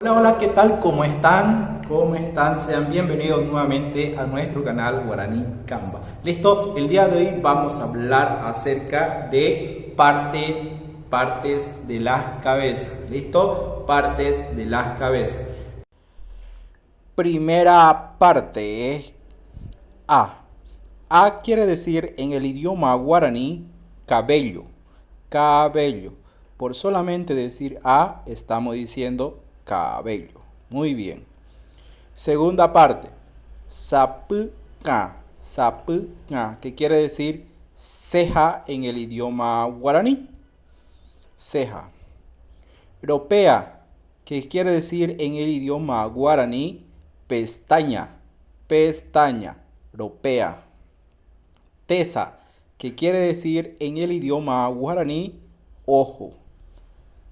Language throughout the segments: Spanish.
Hola, hola, ¿qué tal? ¿Cómo están? ¿Cómo están? Sean bienvenidos nuevamente a nuestro canal Guaraní Canva. Listo, el día de hoy vamos a hablar acerca de partes de las cabezas. ¿Listo? Partes de las cabezas. Primera parte es A. A quiere decir en el idioma guaraní cabello, cabello. Por solamente decir A estamos diciendo cabello. Muy bien. Segunda parte, sapuca, sapuca, que quiere decir ceja en el idioma guaraní. Ceja. Ropea, que quiere decir en el idioma guaraní pestaña, pestaña, ropea. Tesa, que quiere decir en el idioma guaraní ojo,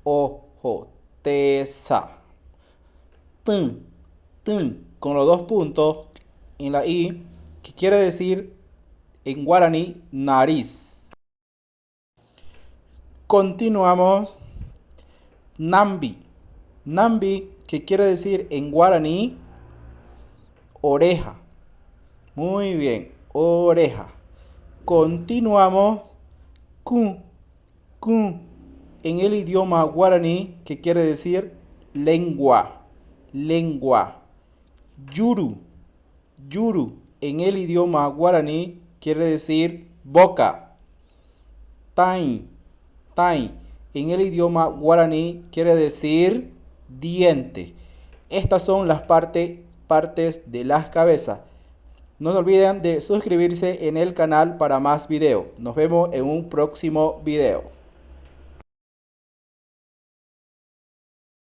ojo, tesa. Tun, tun, con los dos puntos en la i, que quiere decir en guaraní nariz. Continuamos. Nambi, nambi, que quiere decir en guaraní oreja. Muy bien, oreja. Continuamos. Kun, kun, en el idioma guaraní, que quiere decir lengua, lengua. Yuru, yuru, en el idioma guaraní, quiere decir boca. Tain, tain, en el idioma guaraní, quiere decir diente. Estas son las partes de las cabezas. No se olviden de suscribirse en el canal para más videos. Nos vemos en un próximo video.